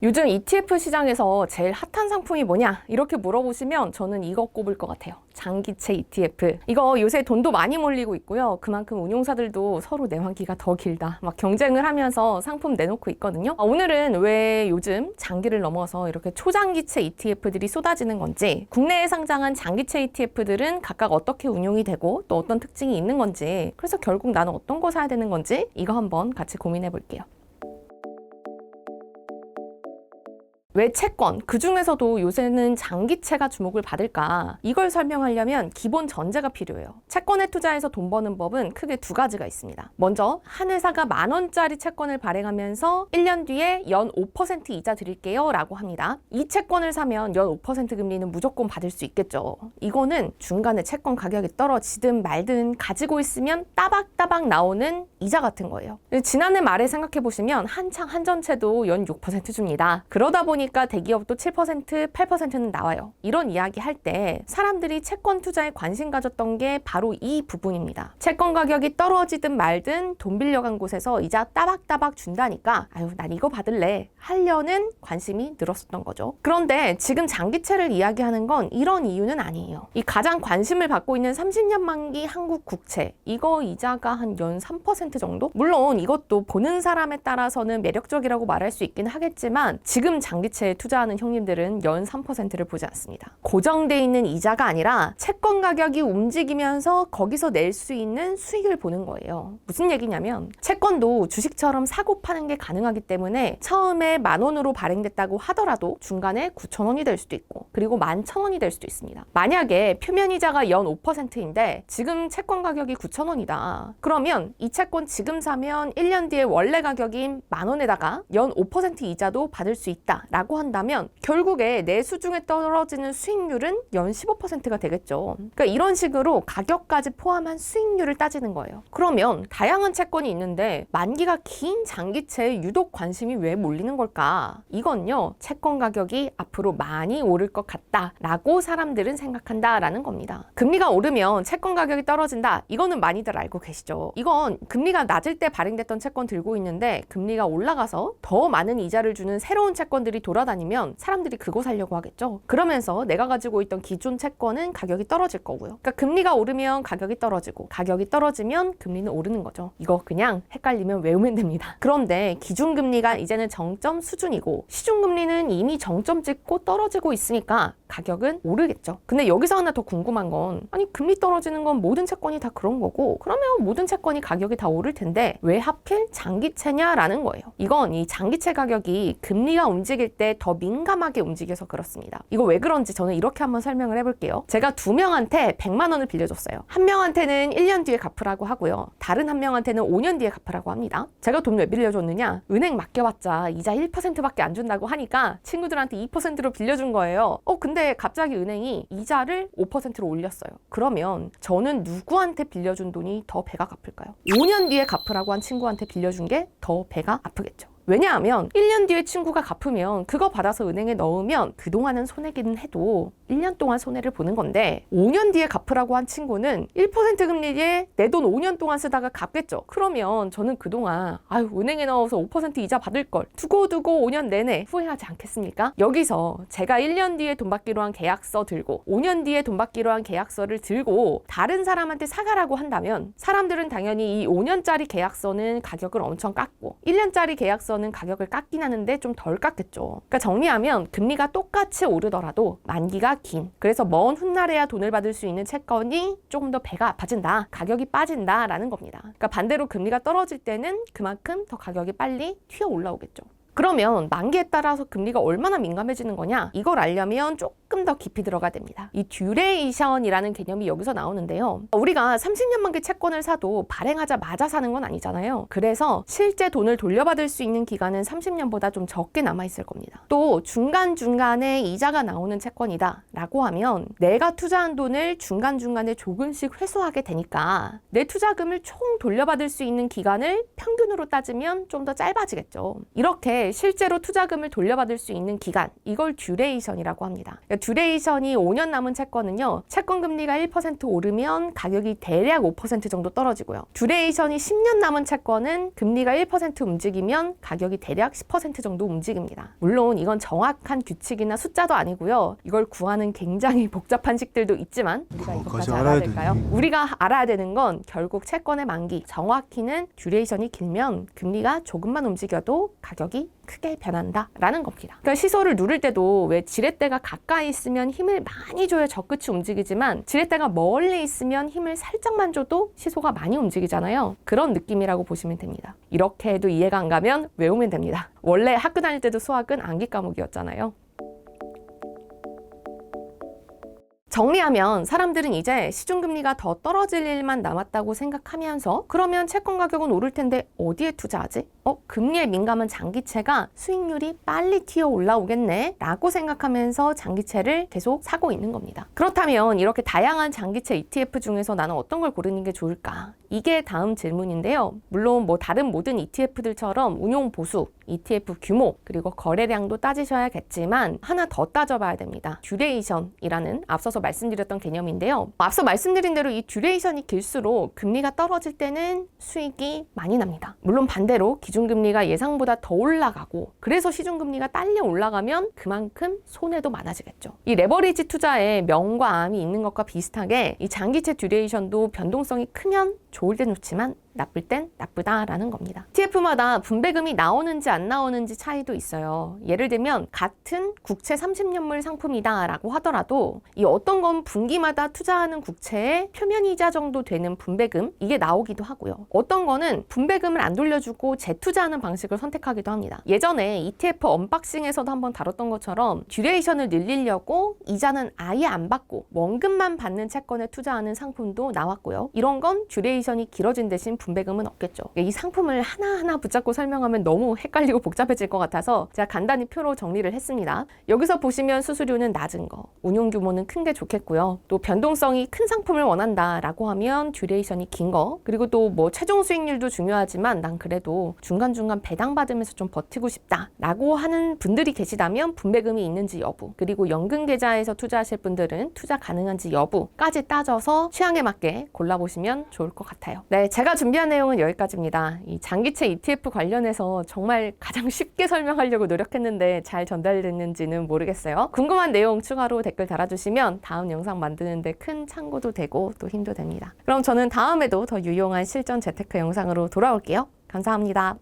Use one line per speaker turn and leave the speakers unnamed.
요즘 ETF 시장에서 제일 핫한 상품이 뭐냐? 이렇게 물어보시면 저는 이거 꼽을 것 같아요. 장기채 ETF. 이거 요새 돈도 많이 몰리고 있고요. 그만큼 운용사들도 서로 내환기가 더 길다. 막 경쟁을 하면서 상품 내놓고 있거든요. 오늘은 왜 요즘 장기를 넘어서 이렇게 초장기채 ETF들이 쏟아지는 건지, 국내에 상장한 장기채 ETF들은 각각 어떻게 운용이 되고 또 어떤 특징이 있는 건지, 그래서 결국 나는 어떤 거 사야 되는 건지 이거 한번 같이 고민해 볼게요. 왜 채권, 그 중에서도 요새는 장기채가 주목을 받을까? 이걸 설명하려면 기본 전제가 필요해요. 채권에 투자해서 돈 버는 법은 크게 두 가지가 있습니다. 먼저 한 회사가 10,000원짜리 채권을 발행하면서 1년 뒤에 연 5% 이자 드릴게요 라고 합니다. 이 채권을 사면 연 5% 금리는 무조건 받을 수 있겠죠. 이거는 중간에 채권 가격이 떨어지든 말든 가지고 있으면 따박따박 나오는 이자 같은 거예요. 지난해 말에 생각해보시면 한창 한전채도 연 6% 줍니다. 그러다 보니까 대기업도 7%, 8%는 나와요. 이런 이야기 할 때 사람들이 채권 투자에 관심 가졌던 게 바로 이 부분입니다. 채권 가격이 떨어지든 말든 돈 빌려간 곳에서 이자 따박따박 준다니까 아유 난 이거 받을래 하려는 관심이 늘었었던 거죠. 그런데 지금 장기채를 이야기하는 건 이런 이유는 아니에요. 이 가장 관심을 받고 있는 30년 만기 한국 국채, 이거 이자가 한 연 3% 정도? 물론 이것도 보는 사람에 따라서는 매력적이라고 말할 수 있긴 하겠지만 지금 장기채에 투자하는 형님들은 연 3%를 보지 않습니다. 고정돼 있는 이자가 아니라 채권 가격이 움직이면서 거기서 낼 수 있는 수익을 보는 거예요. 무슨 얘기냐면 채권도 주식처럼 사고 파는 게 가능하기 때문에 처음에 10,000원으로 발행됐다고 하더라도 중간에 9,000원이 될 수도 있고 그리고 11,000원이 될 수도 있습니다. 만약에 표면 이자가 연 5%인데 지금 채권 가격이 9,000원이다. 그러면 이 채권 지금 사면 1년 뒤에 원래 가격인 10,000원에다가 연 5% 이자도 받을 수 있다 라고 한다면 결국에 내 수중에 떨어지는 수익률은 연 15%가 되겠죠. 그러니까 이런 식으로 가격까지 포함한 수익률을 따지는 거예요. 그러면 다양한 채권이 있는데 만기가 긴 장기채에 유독 관심이 왜 몰리는 걸까? 이건요, 채권 가격이 앞으로 많이 오를 것 같다 라고 사람들은 생각한다라는 겁니다. 금리가 오르면 채권 가격이 떨어진다. 이거는 많이들 알고 계시죠. 이건 금리가 낮을 때 발행됐던 채권 들고 있는데 금리가 올라가서 더 많은 이자를 주는 새로운 채권들이 돌아다니면 사람들이 그거 사려고 하겠죠. 그러면서 내가 가지고 있던 기존 채권은 가격이 떨어질 거고요. 그러니까 금리가 오르면 가격이 떨어지고 가격이 떨어지면 금리는 오르는 거죠. 이거 그냥 헷갈리면 외우면 됩니다. 그런데 기준금리가 이제는 정점 수준이고 시중금리는 이미 정점 찍고 떨어지고 있으니까 가격은 오르겠죠. 근데 여기서 하나 더 궁금한 건 아니 금리 떨어지는 건 모든 채권이 다 그런 거고 그러면 모든 채권이 가격이 다 오를 텐데 왜 하필 장기채냐라는 거예요. 이건 이 장기채 가격이 금리가 움직일 때 더 민감하게 움직여서 그렇습니다. 이거 왜 그런지 저는 이렇게 한번 설명을 해볼게요. 제가 2명한테 100만 원을 빌려줬어요. 한 명한테는 1년 뒤에 갚으라고 하고요. 다른 한 명한테는 5년 뒤에 갚으라고 합니다. 제가 돈 왜 빌려줬느냐? 은행 맡겨봤자 이자 1%밖에 안 준다고 하니까 친구들한테 2%로 빌려준 거예요. 근데 갑자기 은행이 이자를 5%로 올렸어요. 그러면 저는 누구한테 빌려준 돈이 더 배가 아플까요? 5년 뒤에 갚으라고 한 친구한테 빌려준 게 더 배가 아프겠죠. 왜냐하면 1년 뒤에 친구가 갚으면 그거 받아서 은행에 넣으면 그동안은 손해기는 해도 1년 동안 손해를 보는 건데 5년 뒤에 갚으라고 한 친구는 1% 금리에 내 돈 5년 동안 쓰다가 갚겠죠. 그러면 저는 그동안 은행에 넣어서 5% 이자 받을 걸 두고두고 5년 내내 후회하지 않겠습니까? 여기서 제가 1년 뒤에 돈 받기로 한 계약서 들고 5년 뒤에 돈 받기로 한 계약서를 들고 다른 사람한테 사가라고 한다면 사람들은 당연히 이 5년짜리 계약서는 가격을 엄청 깎고 1년짜리 계약서는 가격을 깎긴 하는데 좀 덜 깎겠죠. 그러니까 정리하면 금리가 똑같이 오르더라도 만기가 긴, 그래서 먼 훗날에야 돈을 받을 수 있는 채권이 조금 더 배가 아파진다, 가격이 빠진다라는 겁니다. 그러니까 반대로 금리가 떨어질 때는 그만큼 더 가격이 빨리 튀어 올라오겠죠. 그러면 만기에 따라서 금리가 얼마나 민감해지는 거냐? 이걸 알려면 조금 더 깊이 들어가야 됩니다. 이 듀레이션이라는 개념이 여기서 나오는데요. 우리가 30년 만기 채권을 사도 발행하자마자 사는 건 아니잖아요. 그래서 실제 돈을 돌려받을 수 있는 기간은 30년보다 좀 적게 남아있을 겁니다. 또 중간중간에 이자가 나오는 채권이다 라고 하면 내가 투자한 돈을 중간중간에 조금씩 회수하게 되니까 내 투자금을 총 돌려받을 수 있는 기간을 평균으로 따지면 좀 더 짧아지겠죠. 이렇게 때 실제로 투자금을 돌려받을 수 있는 기간, 이걸 듀레이션이라고 합니다. 그러니까 듀레이션이 5년 남은 채권은요, 채권 금리가 1% 오르면 가격이 대략 5% 정도 떨어지고요. 듀레이션이 10년 남은 채권은 금리가 1% 움직이면 가격이 대략 10% 정도 움직입니다. 물론 이건 정확한 규칙이나 숫자도 아니고요. 이걸 구하는 굉장히 복잡한 식들도 있지만 우리가 이것까지 알아야 될까요? 우리가 알아야 되는 건 결국 채권의 만기, 정확히는 듀레이션이 길면 금리가 조금만 움직여도 가격이 크게 변한다라는 겁니다. 그러니까 시소를 누를 때도 왜 지렛대가 가까이 있으면 힘을 많이 줘야 젖끝이 움직이지만 지렛대가 멀리 있으면 힘을 살짝만 줘도 시소가 많이 움직이잖아요. 그런 느낌이라고 보시면 됩니다. 이렇게 해도 이해가 안 가면 외우면 됩니다. 원래 학교 다닐 때도 수학은 암기 과목이었잖아요. 정리하면 사람들은 이제 시중금리가 더 떨어질 일만 남았다고 생각하면서 그러면 채권 가격은 오를 텐데 어디에 투자하지? 금리에 민감한 장기채가 수익률이 빨리 튀어 올라오겠네 라고 생각하면서 장기채를 계속 사고 있는 겁니다. 그렇다면 이렇게 다양한 장기채 ETF 중에서 나는 어떤 걸 고르는 게 좋을까? 이게 다음 질문인데요. 물론 다른 모든 ETF들처럼 운용 보수, ETF 규모, 그리고 거래량도 따지셔야겠지만 하나 더 따져봐야 됩니다. 듀레이션이라는 앞서서 말씀드렸던 개념인데요. 앞서 말씀드린 대로 이 듀레이션이 길수록 금리가 떨어질 때는 수익이 많이 납니다. 물론 반대로 기준금리가 예상보다 더 올라가고 그래서 시중금리가 딸려 올라가면 그만큼 손해도 많아지겠죠. 이 레버리지 투자에 명과 암이 있는 것과 비슷하게 이 장기채 듀레이션도 변동성이 크면 좋을 땐 좋지만 나쁠 땐 나쁘다라는 겁니다. ETF마다 분배금이 나오는지 안 나오는지 차이도 있어요. 예를 들면 같은 국채 30년물 상품이다라고 하더라도 이 어떤 건 분기마다 투자하는 국채의 표면이자 정도 되는 분배금 이게 나오기도 하고요. 어떤 거는 분배금을 안 돌려주고 재투자하는 방식을 선택하기도 합니다. 예전에 ETF 언박싱에서도 한번 다뤘던 것처럼 듀레이션을 늘리려고 이자는 아예 안 받고 원금만 받는 채권에 투자하는 상품도 나왔고요. 이런 건 듀레이션이 길어진 대신 분배금은 없겠죠. 이 상품을 하나하나 붙잡고 설명하면 너무 헷갈리고 복잡해질 것 같아서 제가 간단히 표로 정리를 했습니다. 여기서 보시면 수수료는 낮은 거, 운용 규모는 큰 게 좋겠고요. 또 변동성이 큰 상품을 원한다라고 하면 듀레이션이 긴 거, 그리고 또 최종 수익률도 중요하지만 난 그래도 중간중간 배당받으면서 좀 버티고 싶다라고 하는 분들이 계시다면 분배금이 있는지 여부, 그리고 연금 계좌에서 투자하실 분들은 투자 가능한지 여부까지 따져서 취향에 맞게 골라보시면 좋을 것 같아요. 네, 제가 준비한 내용은 여기까지입니다. 이 장기채 ETF 관련해서 정말 가장 쉽게 설명하려고 노력했는데 잘 전달됐는지는 모르겠어요. 궁금한 내용 추가로 댓글 달아주시면 다음 영상 만드는데 큰 참고도 되고 또 힘도 됩니다. 그럼 저는 다음에도 더 유용한 실전 재테크 영상으로 돌아올게요. 감사합니다.